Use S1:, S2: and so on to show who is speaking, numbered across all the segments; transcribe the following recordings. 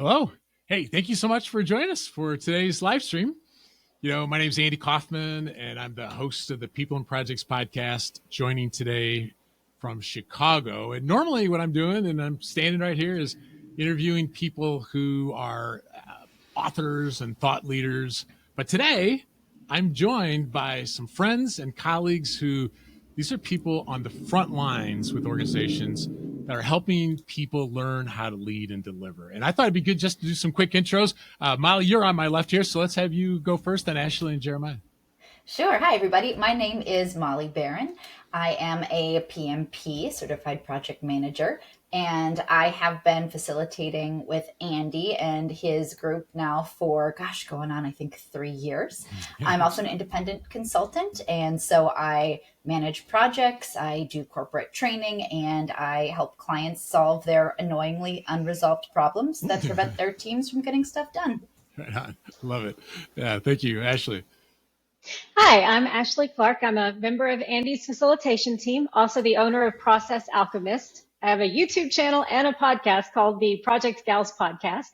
S1: Hello. Hey, thank you so much for joining us for today's live stream. My name is Andy Kaufman, and I'm the host of the People and Projects podcast, joining today from Chicago. And normally what I'm doing, and I'm standing right here, is interviewing people who are authors and thought leaders. But today I'm joined by some friends and colleagues these are people on the front lines with organizations that are helping people learn how to lead and deliver. And I thought it'd be good just to do some quick intros. Molly, you're on my left here, so let's have you go first, then Ashleigh and Jeremiah.
S2: Sure. Hi, everybody. My name is Molly Beran. I am a PMP, Certified Project Manager, and I have been facilitating with Andy and his group now for, going on, I think, 3 years. I'm also an independent consultant, and so I manage projects, I do corporate training, and I help clients solve their annoyingly unresolved problems that prevent their teams from getting stuff done.
S1: Right on. Love it. Yeah, thank you, Ashleigh.
S3: Hi, I'm Ashleigh Clark. I'm a member of Andy's facilitation team, also the owner of Process Alchemist. I have a YouTube channel and a podcast called the Project Gals Podcast.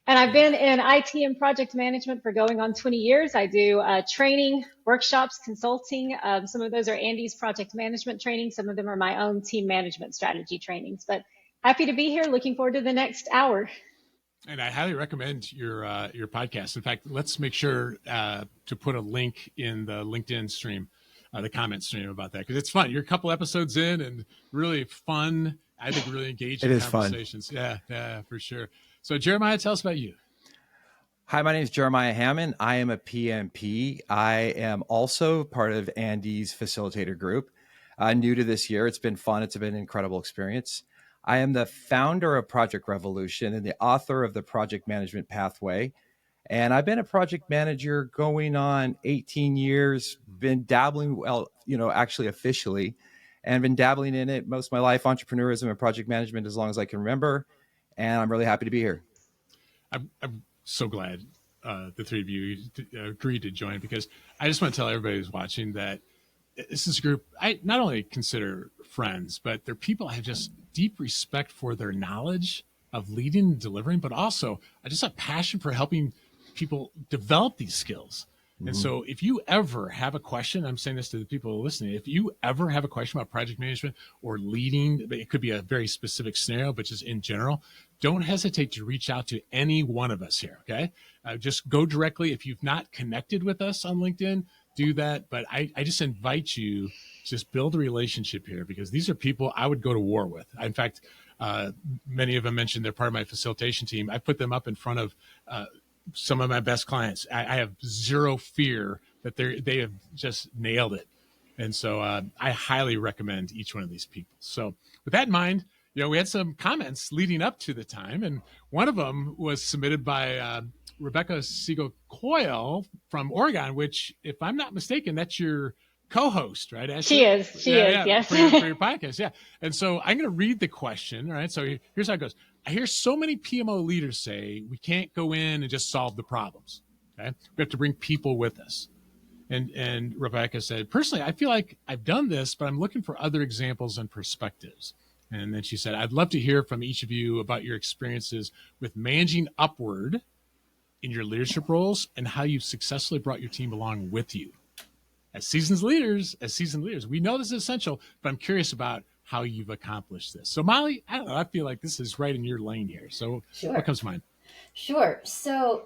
S3: And I've been in IT and project management for going on 20 years. I do training, workshops, consulting. Some of those are Andy's project management training. Some of them are my own team management strategy trainings. But happy to be here. Looking forward to the next hour.
S1: And I highly recommend your podcast. In fact, let's make sure to put a link in the LinkedIn stream, the comment stream about that, because it's fun. You're a couple episodes in and really fun. I think really engaging conversations. Fun. Yeah, for sure. So Jeremiah, tell us about you.
S4: Hi, my name is Jeremiah Hammon. I am a PMP. I am also part of Andy's facilitator group. New to this year. It's been fun. It's been an incredible experience. I am the founder of Project Revolution and the author of the Project Management Pathway. And I've been a project manager going on 18 years, been dabbling, actually officially, and been dabbling in it most of my life, entrepreneurism and project management as long as I can remember. And I'm really happy to be here.
S1: I'm so glad the three of you agreed to join, because I just want to tell everybody who's watching that this is a group I not only consider friends, but they're people I have just deep respect for their knowledge of leading and delivering, but also I just have passion for helping people develop these skills. Mm-hmm. And so if you ever have a question, I'm saying this to the people listening, if you ever have a question about project management or leading, it could be a very specific scenario, but just in general, don't hesitate to reach out to any one of us here, okay? Just go directly. If you've not connected with us on LinkedIn, do that. But I just invite you to just build a relationship here, because these are people I would go to war with. In fact, many of them mentioned they're part of my facilitation team. I put them up in front of some of my best clients. I have zero fear that they have just nailed it. And so I highly recommend each one of these people. So with that in mind, we had some comments leading up to the time, and one of them was submitted by Rebecca Siegel-Coyle from Oregon, which, if I'm not mistaken, that's your co-host, right, Ashleigh?
S3: She is, yes.
S1: For your podcast, yeah. And so I'm going to read the question, right? So here's how it goes. I hear so many PMO leaders say we can't go in and just solve the problems, okay? We have to bring people with us. And Rebecca said, personally, I feel like I've done this, but I'm looking for other examples and perspectives. And then she said, I'd love to hear from each of you about your experiences with managing upward in your leadership roles and how you've successfully brought your team along with you. As seasoned leaders, we know this is essential, but I'm curious about how you've accomplished this. So Molly, I don't know, I feel like this is right in your lane here. So sure. What comes to mind?
S2: Sure. So,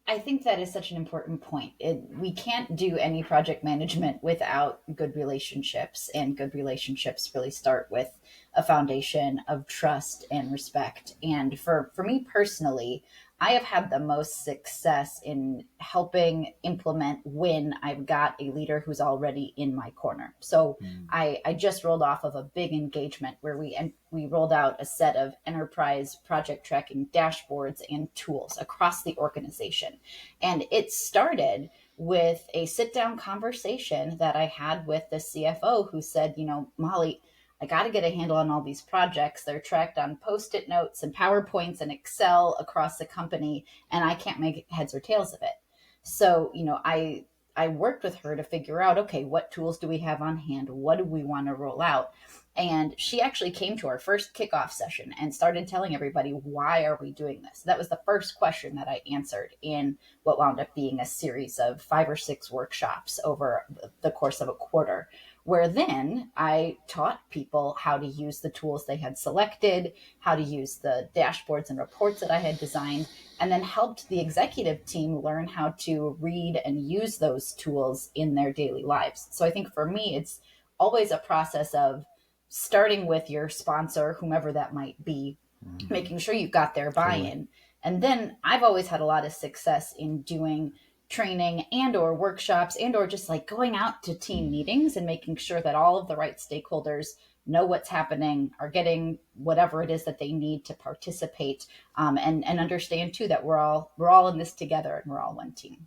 S2: I think that is such an important point. We can't do any project management without good relationships, and good relationships really start with a foundation of trust and respect. And for me personally, I have had the most success in helping implement when I've got a leader who's already in my corner. So I just rolled off of a big engagement where we rolled out a set of enterprise project tracking dashboards and tools across the organization. And it started with a sit-down conversation that I had with the CFO, who said, Molly, I got to get a handle on all these projects. They're tracked on Post-it notes and PowerPoints and Excel across the company, and I can't make heads or tails of it. So, I I worked with her to figure out, okay, what tools do we have on hand? What do we want to roll out? And she actually came to our first kickoff session and started telling everybody, why are we doing this? That was the first question that I answered in what wound up being a series of 5 or 6 workshops over the course of a quarter, where then I taught people how to use the tools they had selected, how to use the dashboards and reports that I had designed, and then helped the executive team learn how to read and use those tools in their daily lives. So I think for me, it's always a process of starting with your sponsor, whomever that might be, making sure you've got their buy-in. Totally. And then I've always had a lot of success in doing training and or workshops and or just like going out to team meetings and making sure that all of the right stakeholders know what's happening, are getting whatever it is that they need to participate, and understand too that we're all in this together and we're all one team.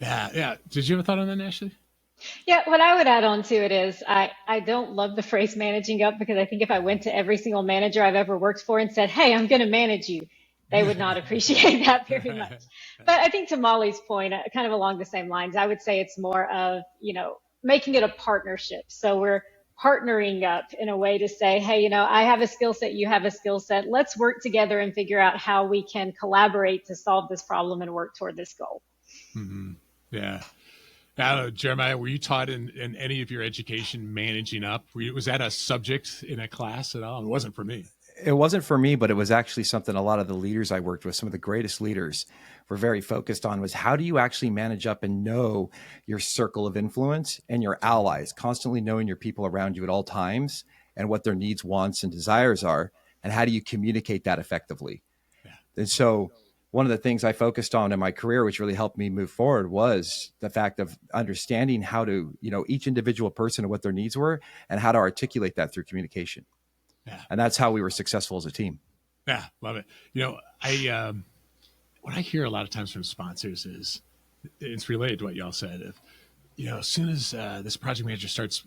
S1: Yeah. Did you have a thought on that, Ashleigh?
S3: Yeah, what I would add on to it is I don't love the phrase managing up, because I think if I went to every single manager I've ever worked for and said, hey, I'm going to manage you, they would not appreciate that very much. But I think to Molly's point, kind of along the same lines, I would say it's more of, making it a partnership. So we're partnering up in a way to say, hey, I have a skill set, you have a skill set. Let's work together and figure out how we can collaborate to solve this problem and work toward this goal.
S1: Mm-hmm. Yeah. I don't know, Jeremiah, were you taught in any of your education managing up? Was that a subject in a class at all? It wasn't for me.
S4: It wasn't for me, but it was actually something a lot of the leaders I worked with, some of the greatest leaders, were very focused on, was how do you actually manage up and know your circle of influence and your allies, constantly knowing your people around you at all times and what their needs, wants, and desires are, and how do you communicate that effectively? Yeah. And so one of the things I focused on in my career, which really helped me move forward, was the fact of understanding how to, each individual person and what their needs were and how to articulate that through communication. Yeah. And that's how we were successful as a team.
S1: Yeah, love it. What I hear a lot of times from sponsors is, it's related to what y'all said. As soon as this project manager starts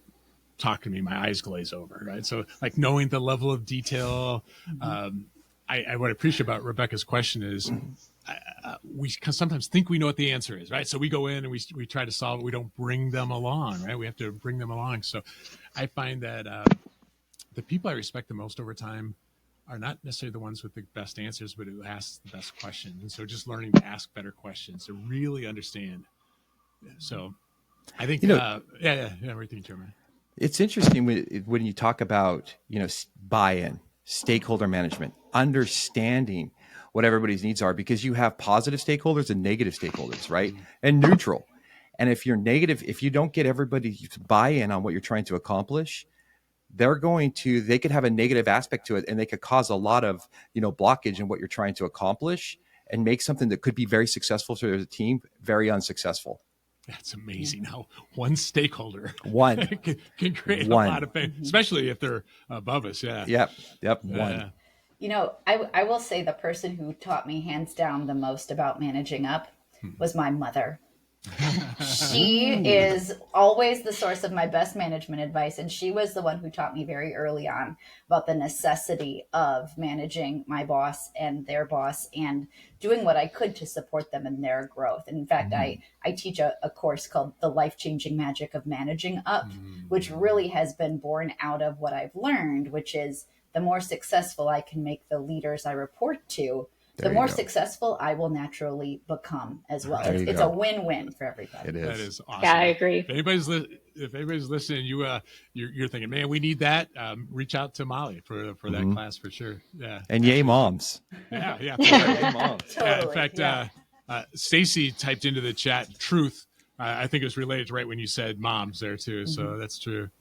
S1: talking to me, my eyes glaze over, right? So like knowing the level of detail, what I appreciate about Rebecca's question is we sometimes think we know what the answer is, right? So we go in and we try to solve it. We don't bring them along, right? We have to bring them along. So I find that the people I respect the most over time are not necessarily the ones with the best answers, but who ask the best questions. And so just learning to ask better questions to really understand. So I think, what do you think, Jeremiah?
S4: It's interesting when you talk about, buy-in, stakeholder management, understanding what everybody's needs are, because you have positive stakeholders and negative stakeholders, right? And neutral. And if you're negative, if you don't get everybody to buy in on what you're trying to accomplish, they could have a negative aspect to it, and they could cause a lot of, blockage in what you're trying to accomplish and make something that could be very successful for the team very unsuccessful.
S1: That's amazing how one stakeholder can create a
S4: one.
S1: lot of pain, especially if they're above us. Yeah.
S4: Yep. One.
S2: I will say the person who taught me hands down the most about managing up was my mother. She is always the source of my best management advice. And she was the one who taught me very early on about the necessity of managing my boss and their boss and doing what I could to support them in their growth. And in fact, I teach a course called The Life-Changing Magic of Managing Up, which really has been born out of what I've learned, which is the more successful I can make the leaders I report to, the more successful I will naturally become as well. It's a win-win for everybody.
S4: It is.
S1: That is awesome.
S3: Yeah, I agree.
S1: If anybody's listening, you're thinking, man, we need that. Reach out to Molly for that class for sure. Yeah.
S4: And yay, moms.
S1: Yeah.
S4: Yay, moms.
S2: Totally,
S1: in fact, Stacy typed into the chat truth. I think it was related to right when you said moms there too. So that's true.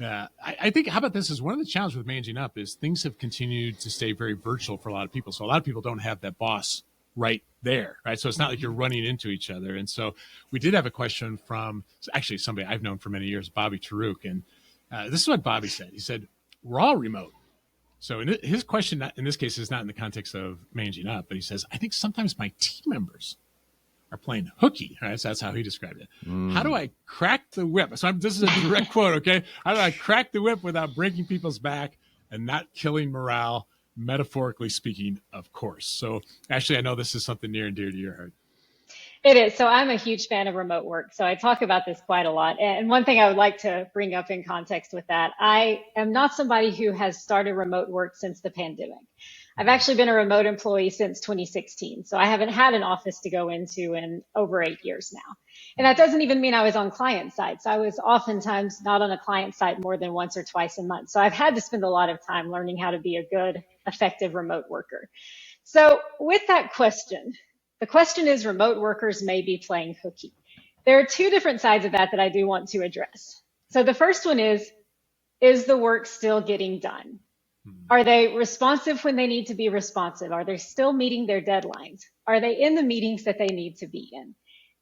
S1: Yeah, I think, how about this, is one of the challenges with managing up is things have continued to stay very virtual for a lot of people. So a lot of people don't have that boss right there, right? So it's not like you're running into each other. And so we did have a question from actually somebody I've known for many years, Bobby Taruk. And this is what Bobby said. He said, we're all remote. So his question, in this case, is not in the context of managing up, but he says, I think sometimes my team members are playing hooky, right? So that's how he described it. How do I crack the whip? So this is a direct quote, okay? How do I crack the whip without breaking people's back and not killing morale, metaphorically speaking, of course? So Ashleigh, I know this is something near and dear to your heart.
S3: It is. So I'm a huge fan of remote work. So I talk about this quite a lot. And one thing I would like to bring up in context with that, I am not somebody who has started remote work since the pandemic. I've actually been a remote employee since 2016. So I haven't had an office to go into in over 8 years now. And that doesn't even mean I was on client side. So I was oftentimes not on a client side more than once or twice a month. So I've had to spend a lot of time learning how to be a good, effective remote worker. So with that question, the question is remote workers may be playing hooky. There are two different sides of that I do want to address. So the first one is the work still getting done? Are they responsive when they need to be responsive? Are they still meeting their deadlines? Are they in the meetings that they need to be in?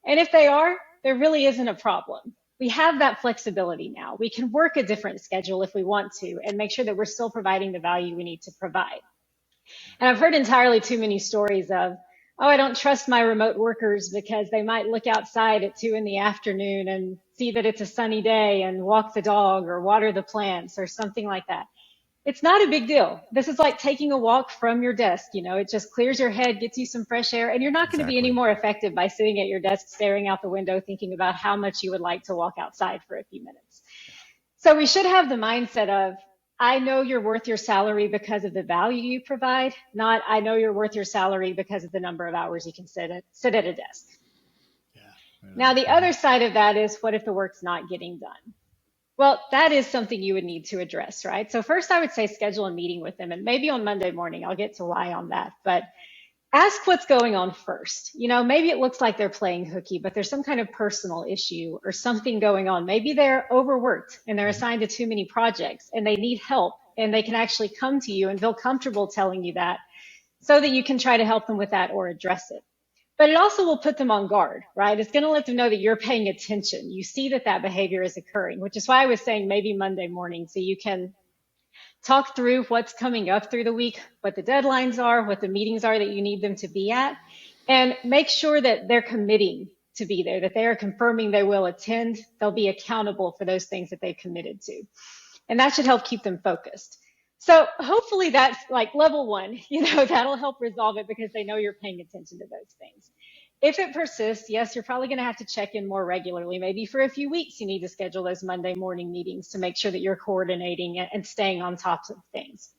S3: And if they are, there really isn't a problem. We have that flexibility now. We can work a different schedule if we want to and make sure that we're still providing the value we need to provide. And I've heard entirely too many stories of, oh, I don't trust my remote workers because they might look outside at 2 p.m. and see that it's a sunny day and walk the dog or water the plants or something like that. It's not a big deal. This is like taking a walk from your desk. You know, it just clears your head, gets you some fresh air, and you're not going to be any more effective by sitting at your desk, staring out the window, thinking about how much you would like to walk outside for a few minutes. So we should have the mindset of, I know you're worth your salary because of the value you provide, not I know you're worth your salary because of the number of hours you can sit at a desk. Yeah. Now, the other side of that is, what if the work's not getting done? Well, that is something you would need to address, right? So first, I would say schedule a meeting with them, and maybe on Monday morning, I'll get to why on that. But ask what's going on first. You know, maybe it looks like they're playing hooky, but there's some kind of personal issue or something going on. Maybe they're overworked and they're assigned to too many projects and they need help, and they can actually come to you and feel comfortable telling you that so that you can try to help them with that or address it. But it also will put them on guard, right? It's going to let them know that you're paying attention. You see that that behavior is occurring, which is why I was saying maybe Monday morning, so you can talk through what's coming up through the week, what the deadlines are, what the meetings are that you need them to be at, and make sure that they're committing to be there, that they are confirming they will attend. They'll be accountable for those things that they've committed to. And that should help keep them focused. So hopefully that's like level one, you know, that'll help resolve it because they know you're paying attention to those things. If it persists, yes, you're probably going to have to check in more regularly. Maybe for a few weeks, you need to schedule those Monday morning meetings to make sure that you're coordinating and staying on top of things.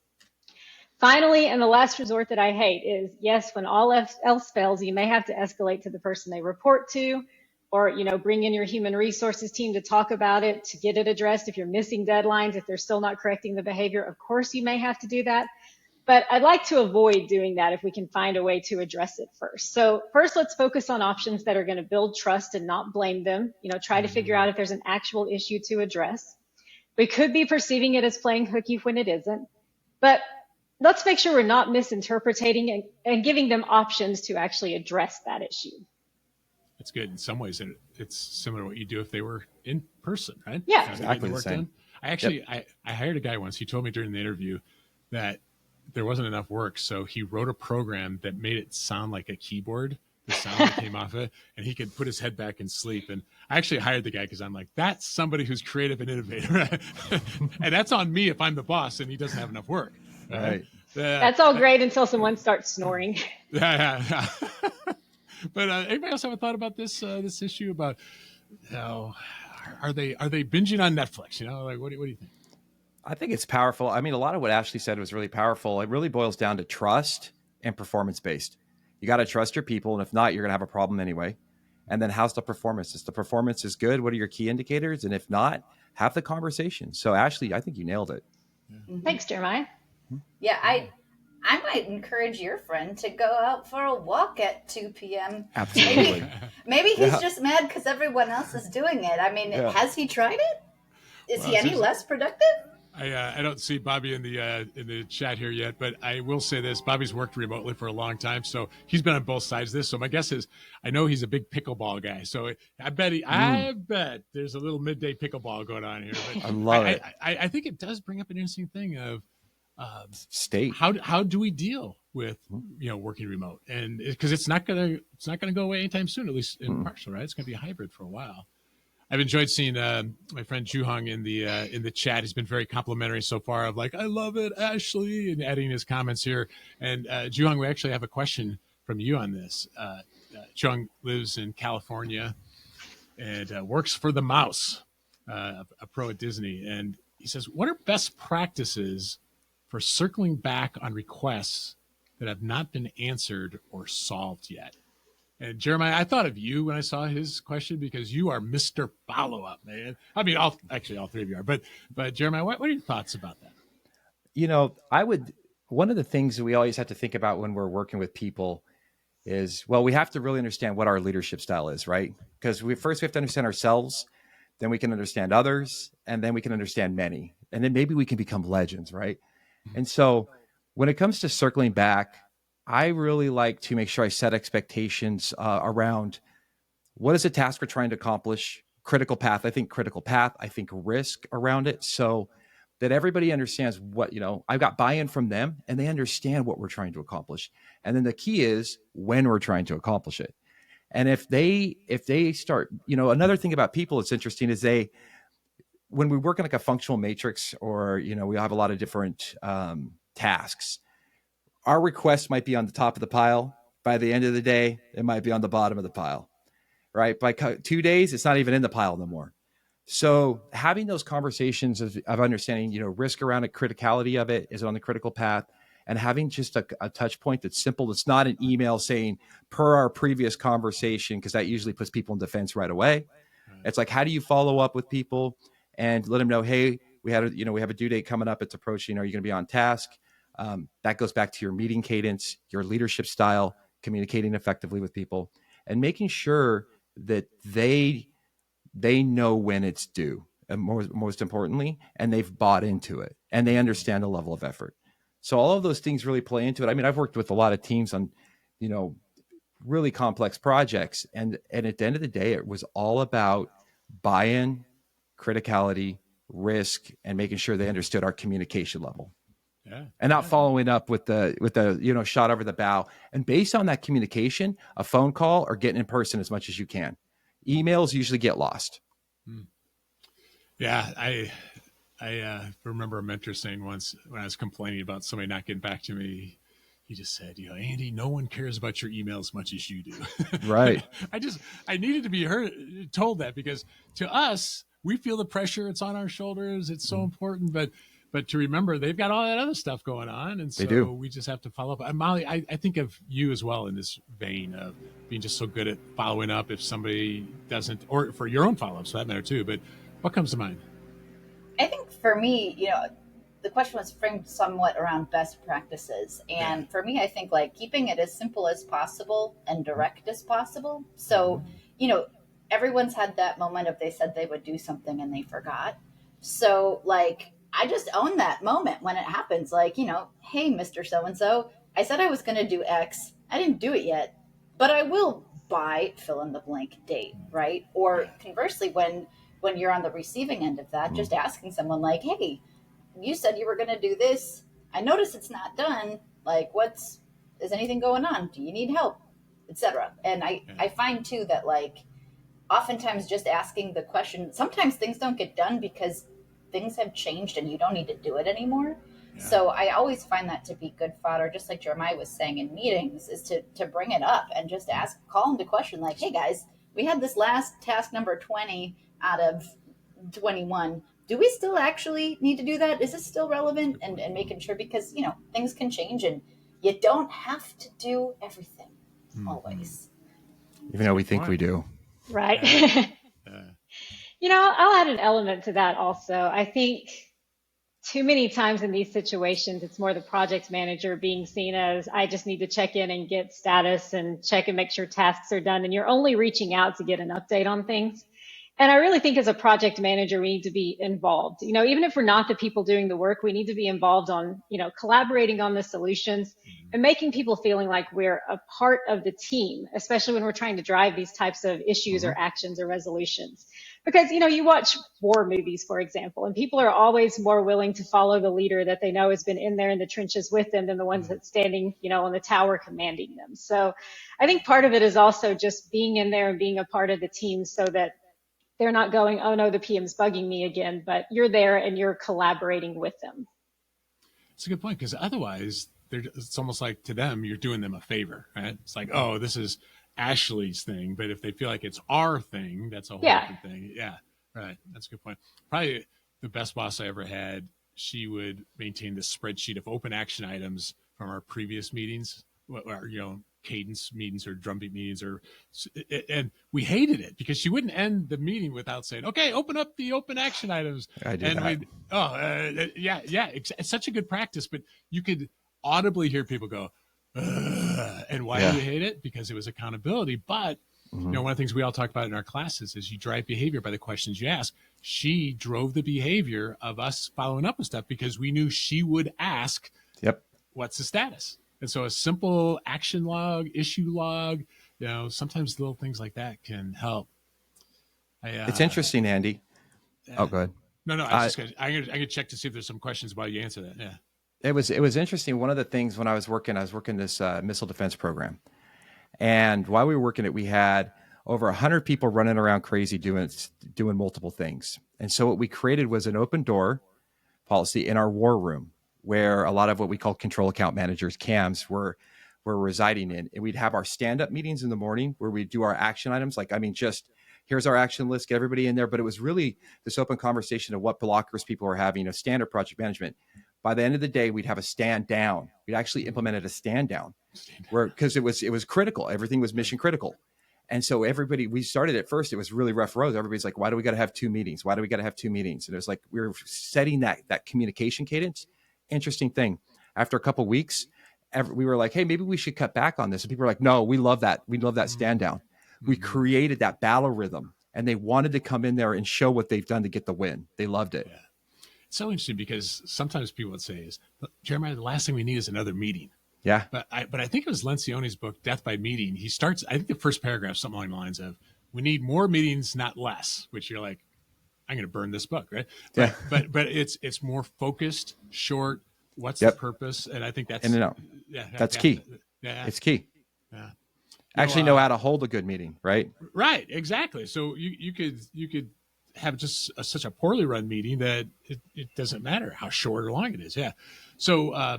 S3: Finally, and the last resort that I hate is, yes, when all else fails, you may have to escalate to the person they report to, or, you know, bring in your human resources team to talk about it, to get it addressed. If you're missing deadlines, if they're still not correcting the behavior, of course you may have to do that. But I'd like to avoid doing that if we can find a way to address it first. So first, let's focus on options that are going to build trust and not blame them. You know, try to figure out if there's an actual issue to address. We could be perceiving it as playing hooky when it isn't. But let's make sure we're not misinterpreting and giving them options to actually address that issue.
S1: It's good. In some ways, it's similar to what you do if they were in person, right?
S3: Yeah,
S4: exactly the same.
S1: I actually, I hired a guy once. He told me during the interview that there wasn't enough work, so he wrote a program that made it sound like a keyboard, the sound that came off it, and he could put his head back and sleep. And I actually hired the guy because I'm like, that's somebody who's creative and innovative, and that's on me if I'm the boss and he doesn't have enough work.
S4: Right.
S3: That's all great until someone starts snoring.
S1: Yeah. But anybody else have a thought about this this issue about, you know, are they binging on Netflix? You know, like what do you think?
S4: I think it's powerful. I mean, a lot of what Ashleigh said was really powerful. It really boils down to trust and performance based. You got to trust your people, and if not, you're going to have a problem anyway. And then how's the performance? If the performance is good, what are your key indicators? And if not, have the conversation. So Ashleigh, I think you nailed it.
S3: Thanks, Jeremiah.
S2: Yeah, I might encourage your friend to go out for a walk at 2 p.m.
S4: Absolutely.
S2: Maybe he's just mad because everyone else is doing it. I mean, has he tried it? Is he any less productive?
S1: I don't see Bobby in the chat here yet, but I will say this: Bobby's worked remotely for a long time, so he's been on both sides of this. So my guess is, I know he's a big pickleball guy. So I bet there's a little midday pickleball going on here. But
S4: I love it.
S1: I think it does bring up an interesting thing of
S4: state.
S1: How do we deal with working remote? And because it's not gonna go away anytime soon, at least in partial, right? It's gonna be a hybrid for a while. I've enjoyed seeing my friend Juhong in the chat. He's been very complimentary so far of like, I love it, Ashleigh, and adding his comments here. And Juhong, we actually have a question from you on this. Chung lives in California and works for the Mouse, a pro at Disney. And he says, what are best practices for circling back on requests that have not been answered or solved yet? And Jeremiah, I thought of you when I saw his question because you are Mr. Follow-up, man. I mean, all three of you are. But Jeremiah, what are your thoughts about that?
S4: One of the things that we always have to think about when we're working with people is, well, we have to really understand what our leadership style is, right? Because we have to understand ourselves, then we can understand others, and then we can understand many. And then maybe we can become legends, right? And so when it comes to circling back, I really like to make sure I set expectations around what is the task we're trying to accomplish, critical path. I think risk around it. So that everybody understands what, I've got buy-in from them and they understand what we're trying to accomplish. And then the key is when we're trying to accomplish it. And if they start, another thing about people that's interesting is when we work in like a functional matrix or, we have a lot of different tasks, our request might be on the top of the pile. By the end of the day, it might be on the bottom of the pile, right? By 2 days, it's not even in the pile no more. So having those conversations of understanding, risk around the criticality of it, is it on the critical path, and having just a touch point that's simple. It's not an email saying per our previous conversation, because that usually puts people in defense right away. Right. It's like, how do you follow up with people and let them know, hey, we have a due date coming up. It's approaching. Are you going to be on task? That goes back to your meeting cadence, your leadership style, communicating effectively with people, and making sure that they know when it's due, and most importantly, and they've bought into it and they understand the level of effort. So all of those things really play into it. I mean, I've worked with a lot of teams on, really complex projects. And at the end of the day, it was all about buy-in, criticality, risk, and making sure they understood our communication level. Yeah. And not following up with the shot over the bow. And based on that communication, a phone call or getting in person as much as you can. Emails usually get lost.
S1: Yeah, I remember a mentor saying once when I was complaining about somebody not getting back to me, he just said, Andy, no one cares about your email as much as you do.
S4: Right.
S1: I needed to be told that, because to us, we feel the pressure. It's on our shoulders. It's so important. But to remember, they've got all that other stuff going on. And so we just have to follow up. And Molly, I think of you as well in this vein of being just so good at following up if somebody doesn't, or for your own follow-ups for that matter too. But what comes to mind?
S2: I think for me, the question was framed somewhat around best practices. And for me, I think like keeping it as simple as possible and direct as possible. So, everyone's had that moment of they said they would do something and they forgot. So like, I just own that moment when it happens. Like, hey, Mr. So-and-so, I said I was going to do X. I didn't do it yet, but I will by fill in the blank date, right? Or conversely, when you're on the receiving end of that, just asking someone like, hey, you said you were going to do this. I notice it's not done. Like, is anything going on? Do you need help? Etc. And I find too that like, oftentimes just asking the question, sometimes things don't get done because things have changed and you don't need to do it anymore. Yeah. So I always find that to be good fodder, just like Jeremiah was saying in meetings, is to bring it up and just call into question like, hey guys, we had this last task number 20 out of 21. Do we still actually need to do that? Is this still relevant? And making sure, because, things can change and you don't have to do everything always.
S4: Even though we think we do.
S3: Right. I'll add an element to that also. I think too many times in these situations, it's more the project manager being seen as, I just need to check in and get status and check and make sure tasks are done. And you're only reaching out to get an update on things. And I really think as a project manager, we need to be involved. Even if we're not the people doing the work, we need to be involved on, collaborating on the solutions and making people feeling like we're a part of the team, especially when we're trying to drive these types of issues or actions or resolutions. Because, you watch war movies, for example, and people are always more willing to follow the leader that they know has been in there in the trenches with them than the ones that's standing, on the tower commanding them. So I think part of it is also just being in there and being a part of the team so that they're not going, oh no, the PM's bugging me again, but you're there and you're collaborating with them.
S1: It's a good point, because otherwise it's almost like to them, you're doing them a favor, right? It's like, oh, this is Ashleigh's thing, but if they feel like it's our thing, that's a whole
S3: Yeah.
S1: different thing. Yeah, right. That's a good point. Probably the best boss I ever had, she would maintain this spreadsheet of open action items from our previous meetings, or, cadence meetings or drumbeat meetings, and we hated it because she wouldn't end the meeting without saying, "Okay, open up the open action items."
S4: I do
S1: And
S4: that.
S1: yeah, it's such a good practice, but you could audibly hear people go, "Ugh." And why do we hate it? Because it was accountability. But
S4: Mm-hmm.
S1: one of the things we all talk about in our classes is you drive behavior by the questions you ask. She drove the behavior of us following up with stuff because we knew she would ask,
S4: Yep.
S1: what's the status? And so a simple action log, issue log, sometimes little things like that can help.
S4: It's interesting, Andy. Oh, go ahead.
S1: No, I'm gonna check to see if there's some questions while you answer that. Yeah.
S4: It was interesting. One of the things when I was working this missile defense program, and while we were working it, we had over 100 people running around crazy doing multiple things. And so what we created was an open door policy in our war room, where a lot of what we call control account managers, CAMs, were residing in. And we'd have our stand-up meetings in the morning where we do our action items. Just here's our action list, get everybody in there. But it was really this open conversation of what blockers people are having, standard project management. By the end of the day, we'd have a stand down. We'd actually implemented a stand down because it was critical. Everything was mission critical. And so we started at first, it was really rough roads. Everybody's like, why do we got to have 2 meetings? Why do we got to have 2 meetings? And it was like, we were setting that communication cadence. Interesting thing. After a couple of weeks, we were like, hey, maybe we should cut back on this. And people were like, no, we love that. We love that stand down. We created that battle rhythm, and they wanted to come in there and show what they've done to get the win. They loved it.
S1: Yeah. It's so interesting because sometimes people would say Jeremiah, the last thing we need is another meeting.
S4: Yeah.
S1: But I think it was Lencioni's book, Death by Meeting. He starts, I think the first paragraph, something along the lines of, we need more meetings, not less, which you're like, I'm going to burn this book, right?
S4: Yeah.
S1: But it's more focused, short. What's the purpose? And I think that's
S4: in and out. That's key.
S1: Yeah.
S4: It's key.
S1: Yeah.
S4: Actually know how to hold a good meeting, right?
S1: Right. Exactly. So you could have just such a poorly run meeting that it doesn't matter how short or long it is. Yeah. So,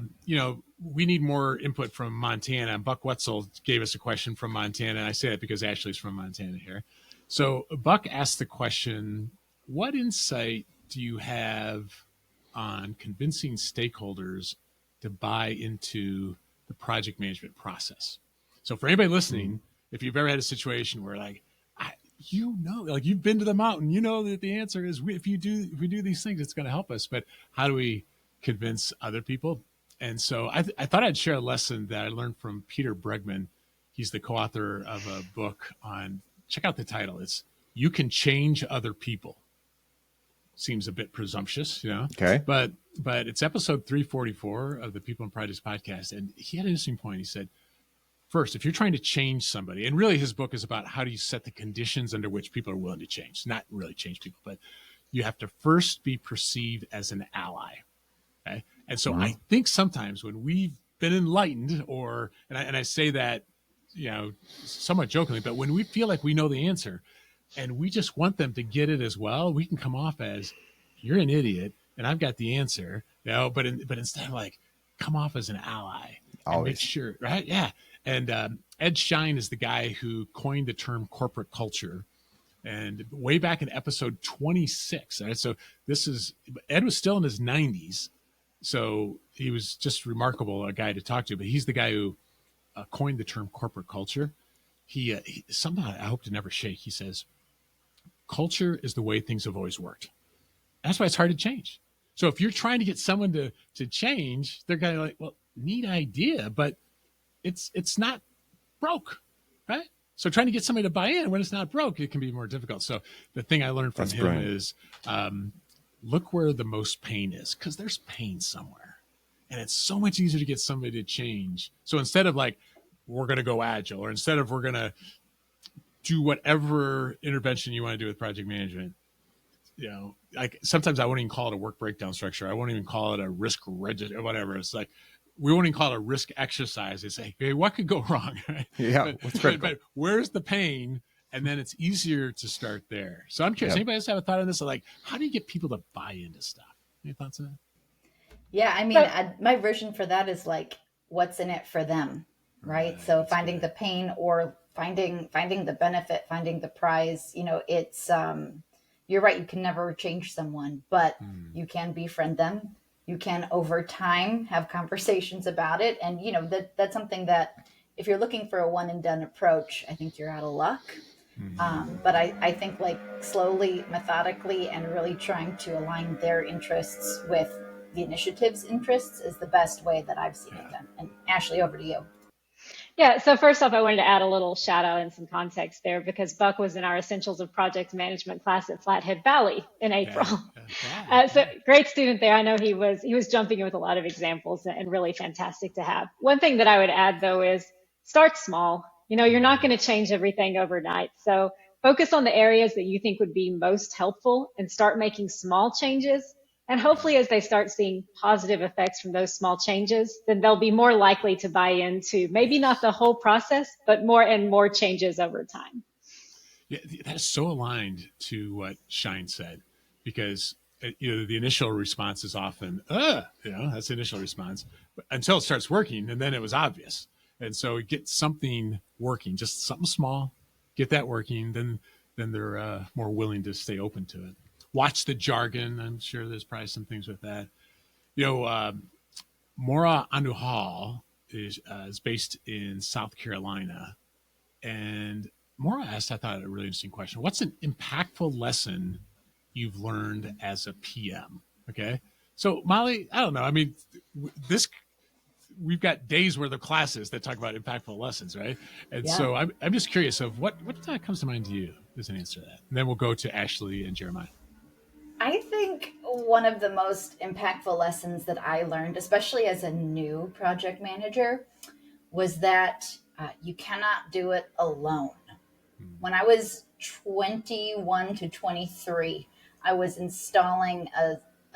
S1: we need more input from Montana. Buck Wetzel gave us a question from Montana. And I say that because Ashleigh's from Montana here. So Buck asked the question, what insight do you have on convincing stakeholders to buy into the project management process? So for anybody listening, if you've ever had a situation where you've been to the mountain, that the answer is if we do these things, it's going to help us. But how do we convince other people? And so I thought I'd share a lesson that I learned from Peter Bregman. He's the co-author of a book on, check out the title. It's You Can Change Other People. Seems a bit presumptuous,
S4: Okay.
S1: But it's episode 344 of the People and Projects podcast. And he had an interesting point. He said, first, if you're trying to change somebody, and really his book is about how do you set the conditions under which people are willing to change, not really change people, but you have to first be perceived as an ally. Okay. And so I think sometimes when we've been enlightened and I say that, somewhat jokingly, but when we feel like we know the answer and we just want them to get it as well, we can come off as you're an idiot and I've got the answer, but instead of come off as an ally. And make sure, right? Yeah. And Ed Schein is the guy who coined the term corporate culture. And way back in episode 26, right? So Ed was still in his 90s. So he was just remarkable, a guy to talk to, but he's the guy who coined the term corporate culture. He somehow, I hope to never shake, he says, culture is the way things have always worked. That's why it's hard to change. So if you're trying to get someone to change, they're kind of like, well, neat idea, but it's not broke, right? So trying to get somebody to buy in when it's not broke, it can be more difficult. So the thing I learned from him is look where the most pain is, because there's pain somewhere. And it's so much easier to get somebody to change. So instead of we're going to go agile, or instead of we're going to do whatever intervention you want to do with project management, sometimes I won't even call it a work breakdown structure. I won't even call it a risk register or whatever. It's we won't even call it a risk exercise. They say, hey, what could go wrong? Right?
S4: Yeah.
S1: But where's the pain? And then it's easier to start there. So I'm curious, anybody else have a thought on this? How do you get people to buy into stuff? Any thoughts on that?
S2: Yeah, I mean, my version for that is what's in it for them? right? So
S1: That's
S2: finding
S1: good.
S2: the pain or finding the benefit, finding the prize, it's you're right, you can never change someone, but
S1: Hmm.
S2: you can befriend them. You can over time have conversations about it. And that's something that if you're looking for a one and done approach, I think you're out of luck.
S1: Hmm.
S2: But I think like slowly, methodically, and really trying to align their interests with the initiative's interests is the best way that I've seen it
S1: Yeah.
S2: done. And Ashley, over to you.
S3: Yeah, so first off, I wanted to add a little shout out and some context there because Buck was in our Essentials of Project Management class at Flathead Valley in April.
S1: Yeah. Yeah.
S3: So great student there. I know he was jumping in with a lot of examples and really fantastic to have. One thing that I would add though is start small. You're not
S1: Hmm.
S3: going to change everything overnight. So focus on the areas that you think would be most helpful and start making small changes. And
S1: Yeah.
S3: hopefully, as they start seeing positive effects from those small changes, then they'll be more likely to buy into maybe not
S1: Yes.
S3: the whole process, but more and more changes over time.
S1: Yeah, that is so aligned to what Shine said, because the initial response is often, that's the initial response, until it starts working, and then it was obvious. And so get something working, just something small, get that working, then they're more willing to stay open to it. Watch the jargon. I'm sure there's probably some things with that. You know, Mora Anuhal is based in South Carolina, and Maura asked, I thought, a really interesting question. What's an impactful lesson you've learned as a PM? Okay. So, Molly, I don't know. I mean, this we've got days worth of classes that talk about impactful lessons, right? And
S2: Yeah.
S1: so I'm just curious of what comes to mind to you as an answer to that. And then we'll go to Ashleigh and Jeremiah.
S2: I think one of the most impactful lessons that I learned, especially as a new project manager, was that you cannot do it alone. When I was 21 to 23, I was installing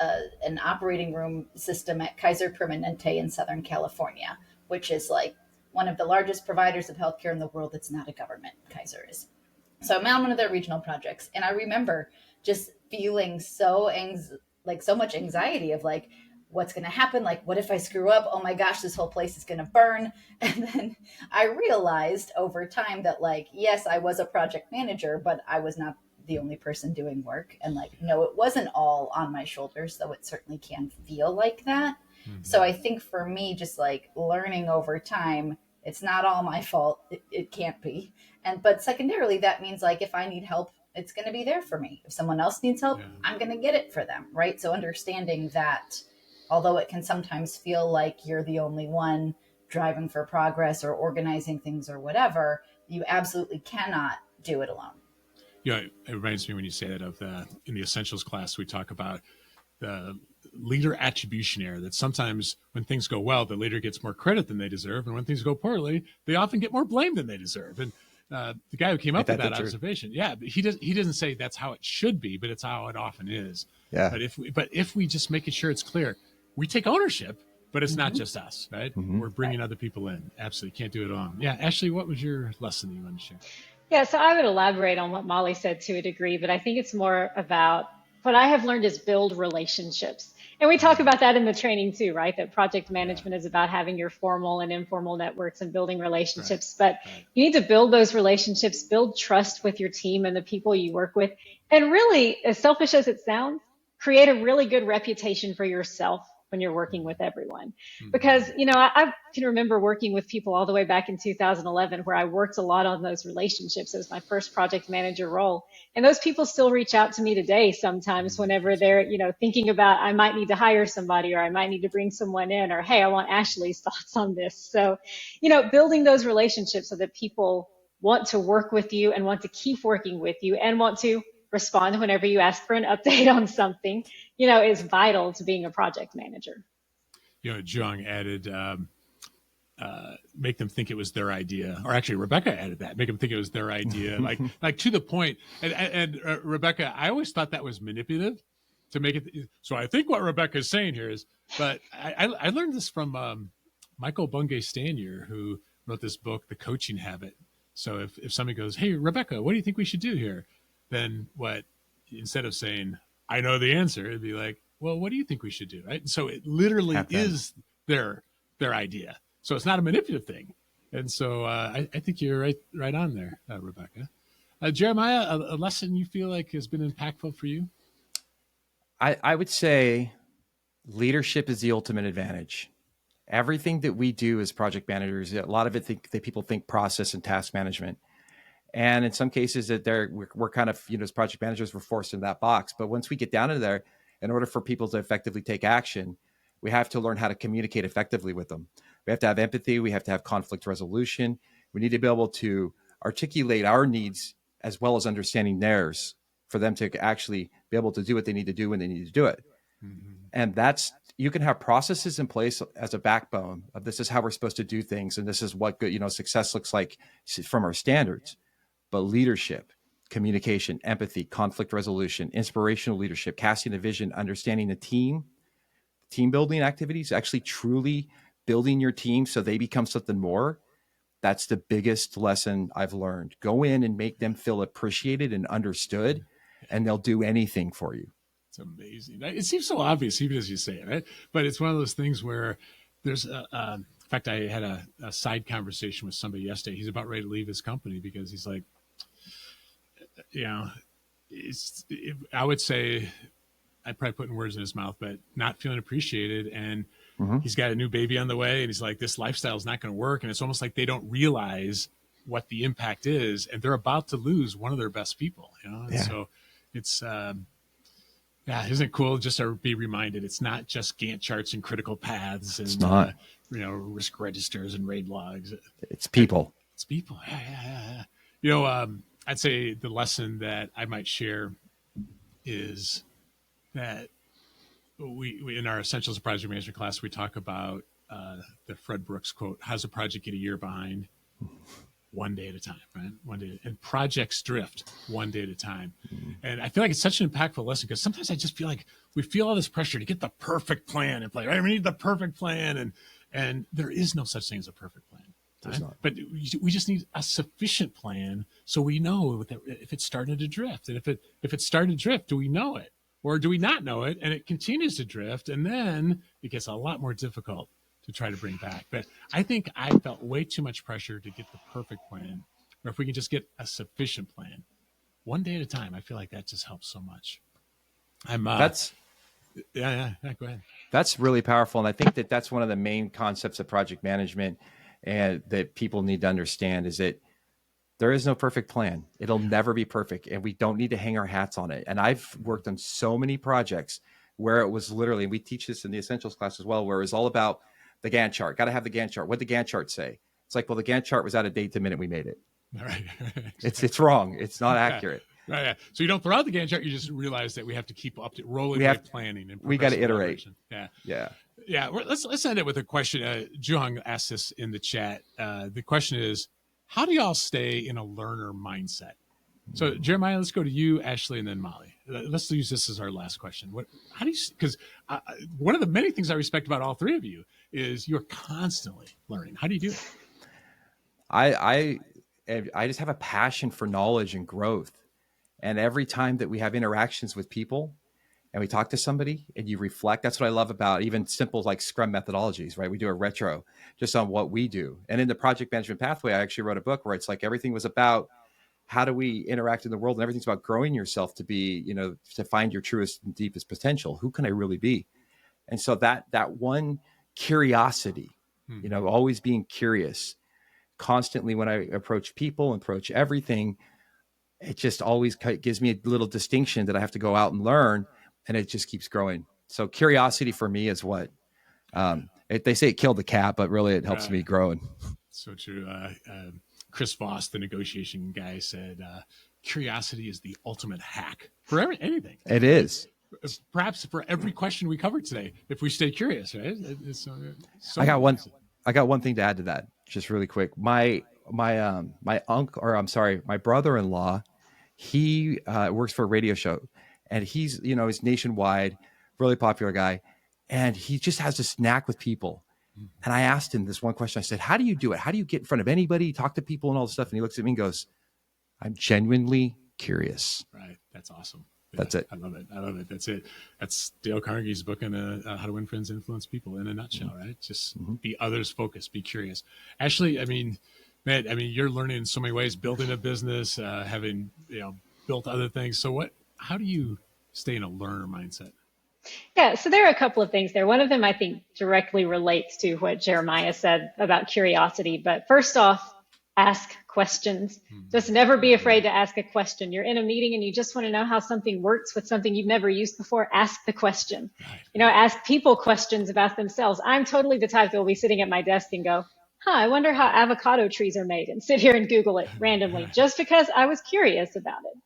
S2: an operating room system at Kaiser Permanente in Southern California, which is like one of the largest providers of healthcare in the world that's not a government. Kaiser is. So I'm on one of their regional projects, and I remember just feeling like so much anxiety of like, what's going to happen? Like, what if I screw up? Oh my gosh, this whole place is going to burn. And then I realized over time that, like, yes, I was a project manager, but I was not the only person doing work. And like, no, it wasn't all on my shoulders, though it certainly can feel like that. So
S1: Mm-hmm.
S2: I think for me, just like learning over time, it's not all my fault. It can't be. But secondarily, that means like if I need help, it's going to be there for me. If someone else needs help,
S1: Yeah.
S2: I'm going to get it for them, right? So understanding that, although it can sometimes feel like you're the only one driving for progress or organizing things or whatever, you absolutely cannot do it alone.
S1: It reminds me when you say that of in the essentials class, we talk about the leader attribution error, that sometimes when things go well, the leader gets more credit than they deserve. And when things go poorly, they often get more blame than they deserve. And the guy who came
S4: Ain't
S1: up with
S4: that
S1: that
S4: the truth?
S1: observation, yeah, but he doesn't say that's how it should be, but it's how it often is.
S4: Yeah.
S1: But if we just make it sure it's clear, we take ownership, but it's not
S2: Mm-hmm.
S1: just us, right?
S4: Hmm.
S1: We're bringing other people in. Absolutely can't do it alone. Yeah, Ashley, what was your lesson that you wanted to share?
S3: Yeah, so I would elaborate on what Molly said to a degree, but I think it's more about what I have learned is build relationships. And we talk about that in the training too, right? That project
S1: Yeah,
S3: management is about having your formal and informal networks and building
S1: right,
S3: relationships. But
S1: right.
S3: you need to build those relationships, build trust with your team and the people you work with. And really, as selfish as it sounds, create a really good reputation for yourself when you're working with everyone. Because,
S1: Mm-hmm.
S3: I can remember working with people all the way back in 2011 where I worked a lot on those relationships as my first project manager role. And those people still reach out to me today sometimes whenever
S1: That's
S3: they're,
S1: great.
S3: thinking about I might need to hire somebody or I might need to bring someone in or, hey, I want Ashley's thoughts on this. So, building those relationships so that people want to work with you and want to keep working with you and want to respond whenever you ask for an update on something, is vital to being a project manager.
S1: Jung added, make them think it was their idea, or actually Rebecca added that, make them think it was their idea, like to the point. And Rebecca, I always thought that was manipulative to make it. So I think what Rebecca is saying here is, but I learned this from Michael Bungay Stanier, who wrote this book, The Coaching Habit. So if somebody goes, hey, Rebecca, what do you think we should do here? Then what, instead of saying, I know the answer, it'd be like, well, what do you think we should do? Right. And so it literally
S4: Have them.
S1: is their idea. So it's not a manipulative thing. And so I think you're right on there, Rebecca. Jeremiah, a lesson you feel like has been impactful for you?
S4: I would say leadership is the ultimate advantage. Everything that we do as project managers, a lot of it that people think process and task management. And in some cases that we're kind of, as project managers, we're forced in that box. But once we get down into there, in order for people to effectively take action, we have to learn how to communicate effectively with them. We have to have empathy. We have to have conflict resolution. We need to be able to articulate our needs as well as understanding theirs for them to actually be able to do what they need to do when they need to do it. Mm-hmm. And you can have processes in place as a backbone of this is how we're supposed to do things. And this is what good, success looks like from our standards. But leadership, communication, empathy, conflict resolution, inspirational leadership, casting a vision, understanding the team building activities, actually truly building your team so they become something more. That's the biggest lesson I've learned. Go in and make them feel appreciated and understood, and they'll do anything for you.
S1: It's amazing. It seems so obvious, even as you say it, right? But it's one of those things where there's in fact, I had a side conversation with somebody yesterday. He's about ready to leave his company because he's like, I would say, I probably putting words in his mouth, but not feeling appreciated. And he's got a new baby on the way. And he's like, this lifestyle is not going to work. And it's almost like they don't realize what the impact is. And they're about to lose one of their best people, And so it's, isn't it cool just to be reminded it's not just Gantt charts and critical paths and,
S4: it's not.
S1: Risk registers and RAID logs.
S4: It's people.
S1: It's people. Yeah. I'd say the lesson that I might share is that we in our Essentials of Project Management class, we talk about the Fred Brooks quote, how's a project get a year behind? One day at a time, right? One day. And projects drift one day at a time. And I feel like it's such an impactful lesson because sometimes I just feel like we feel all this pressure to get the perfect plan in play, right? We need the perfect plan. And there is no such thing as a perfect plan. Right? But we just need a sufficient plan so we know that if it's starting to drift. And if it's starting to drift, do we know it? Or do we not know it and it continues to drift? And then it gets a lot more difficult to try to bring back. But I think I felt way too much pressure to get the perfect plan. Or if we can just get a sufficient plan, one day at a time, I feel like that just helps so much. Go ahead.
S4: That's really powerful. And I think that's one of the main concepts of project management and that people need to understand is that there is no perfect plan. It'll never be perfect. And we don't need to hang our hats on it. And I've worked on so many projects where it was literally, and we teach this in the Essentials class as well, where it was all about the Gantt chart. Got to have the Gantt chart. What did the Gantt chart say? It's like, well, the Gantt chart was out of date the minute we made it.
S1: All right.
S4: It's wrong. It's not accurate.
S1: Right. Yeah. So you don't throw out the Gantt chart. You just realize that we have to keep up to rolling planning. And
S4: we got to iterate.
S1: Yeah. Let's end it with a question. Juhong asked this in the chat. The question is, how do y'all stay in a learner mindset? So Jeremiah, let's go to you, Ashleigh, and then Molly. Let's use this as our last question. How do you? Because one of the many things I respect about all three of you is you're constantly learning. How do you do it?
S4: I just have a passion for knowledge and growth. And every time that we have interactions with people and we talk to somebody and you reflect, that's what I love about even simple like Scrum methodologies, right? We do a retro just on what we do. And in the project management pathway, I actually wrote a book where it's like everything was about how do we interact in the world, and everything's about growing yourself to be, to find your truest and deepest potential. Who can I really be? And so that one curiosity, always being curious constantly when I approach people, approach everything, it just always gives me a little distinction that I have to go out and learn, and it just keeps growing. So curiosity for me is what they say it killed the cat, but really it helps me growing.
S1: So true. Chris Voss, the negotiation guy, said, curiosity is the ultimate hack for anything.
S4: It is.
S1: Perhaps for every question we covered today, if we stay curious, right?
S4: I got one thing to add to that, just really quick. My brother-in-law, he works for a radio show, and he's nationwide, really popular guy, and he just has this knack with people. And I asked him this one question. I said, how do you do it? How do you get in front of anybody, talk to people and all this stuff? And he looks at me and goes, I'm genuinely curious.
S1: Right. That's awesome.
S4: That's it.
S1: I love it. I love it. That's it. That's Dale Carnegie's book on How to Win Friends, Influence People in a nutshell, right? Just be others focused, be curious. Ashleigh, I mean, man, you're learning in so many ways, building a business, having, built other things. So how do you stay in a learner mindset?
S3: Yeah, so there are a couple of things there. One of them I think directly relates to what Jeremiah said about curiosity. But first off, ask questions. Just never be afraid to ask a question. You're in a meeting and you just want to know how something works with something you've never used before. Ask the question. Ask people questions about themselves. I'm totally the type that will be sitting at my desk and go, I wonder how avocado trees are made, and sit here and Google it randomly just because I was curious about it.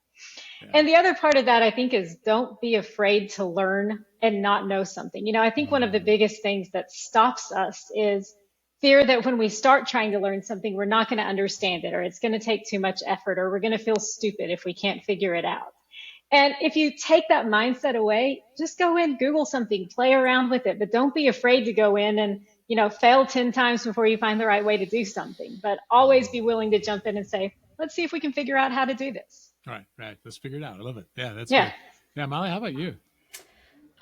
S3: Yeah. And the other part of that, I think, is don't be afraid to learn and not know something. I think one of the biggest things that stops us is fear that when we start trying to learn something, we're not going to understand it, or it's going to take too much effort, or we're going to feel stupid if we can't figure it out. And if you take that mindset away, just go in, Google something, play around with it, but don't be afraid to go in and, fail 10 times before you find the right way to do something, but always be willing to jump in and say, let's see if we can figure out how to do this.
S1: Right. Let's figure it out. I love it. Yeah, that's good. Yeah, Molly, how about you?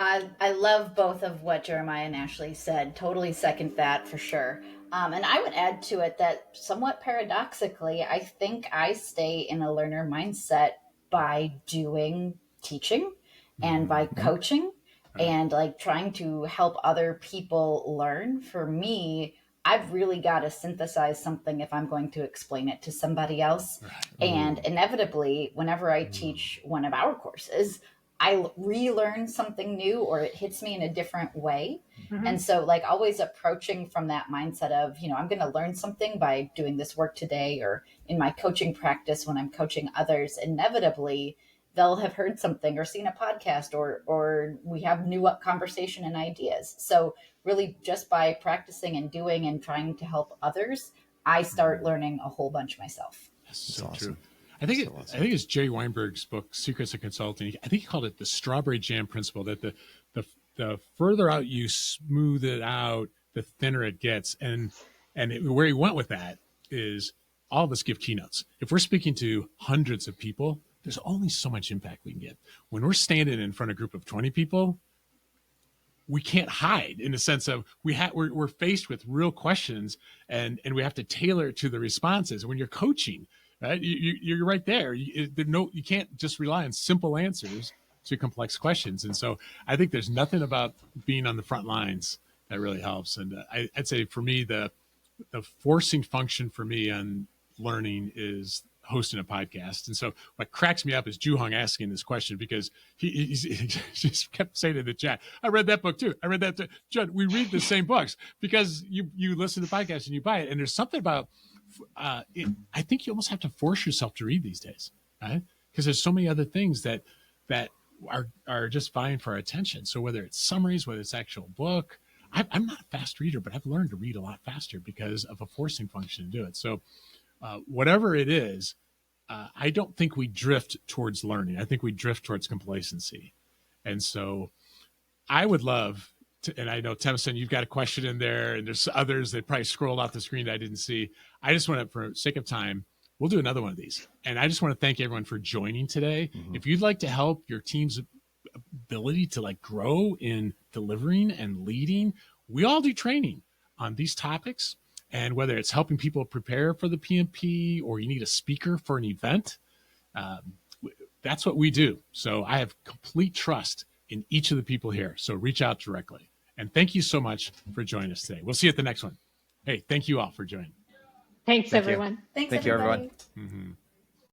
S2: I love both of what Jeremiah and Ashleigh said. Totally second that for sure. And I would add to it that somewhat paradoxically, I think I stay in a learner mindset by doing teaching and by coaching and like trying to help other people learn. For me, I've really got to synthesize something if I'm going to explain it to somebody else. And inevitably, whenever I teach one of our courses, I relearn something new or it hits me in a different way. And so like always approaching from that mindset of, I'm going to learn something by doing this work today, or in my coaching practice when I'm coaching others, inevitably they'll have heard something or seen a podcast or we have new conversation and ideas. So really just by practicing and doing and trying to help others, I start learning a whole bunch myself.
S1: That's so awesome. True. I think it's Jerry Weinberg's book, Secrets of Consulting. I think he called it the strawberry jam principle, that the further out you smooth it out, the thinner it gets. And where he went with that is all of us give keynotes. If we're speaking to hundreds of people, there's only so much impact we can get. When we're standing in front of a group of 20 people, we can't hide, in the sense of we're faced with real questions and we have to tailor it to the responses. When you're coaching, right, you're right there. You can't just rely on simple answers to complex questions. And so I think there's nothing about being on the front lines that really helps. And I'd say for me, the forcing function for me on learning is hosting a podcast. And so what cracks me up is Juhong asking this question, because he just kept saying in the chat, I read that book too. I read that too. Judd, we read the same books because you listen to podcasts and you buy it. And there's something about I think you almost have to force yourself to read these days, right? Because there's so many other things that are just vying for our attention. So whether it's summaries, whether it's actual book, I'm not a fast reader, but I've learned to read a lot faster because of a forcing function to do it. So whatever it is, I don't think we drift towards learning. I think we drift towards complacency. And so I would love to, and I know, Temson, you've got a question in there, and there's others that probably scrolled off the screen that I didn't see. I just want to, for sake of time, we'll do another one of these. And I just want to thank everyone for joining today. If you'd like to help your team's ability to grow in delivering and leading, we all do training on these topics. And whether it's helping people prepare for the PMP or you need a speaker for an event, that's what we do. So I have complete trust in each of the people here. So reach out directly. And thank you so much for joining us today. We'll see you at the next one. Hey, thank you all for joining.
S3: Thanks, everyone.
S2: Thanks,
S4: Thank you, everyone.
S1: Mm-hmm.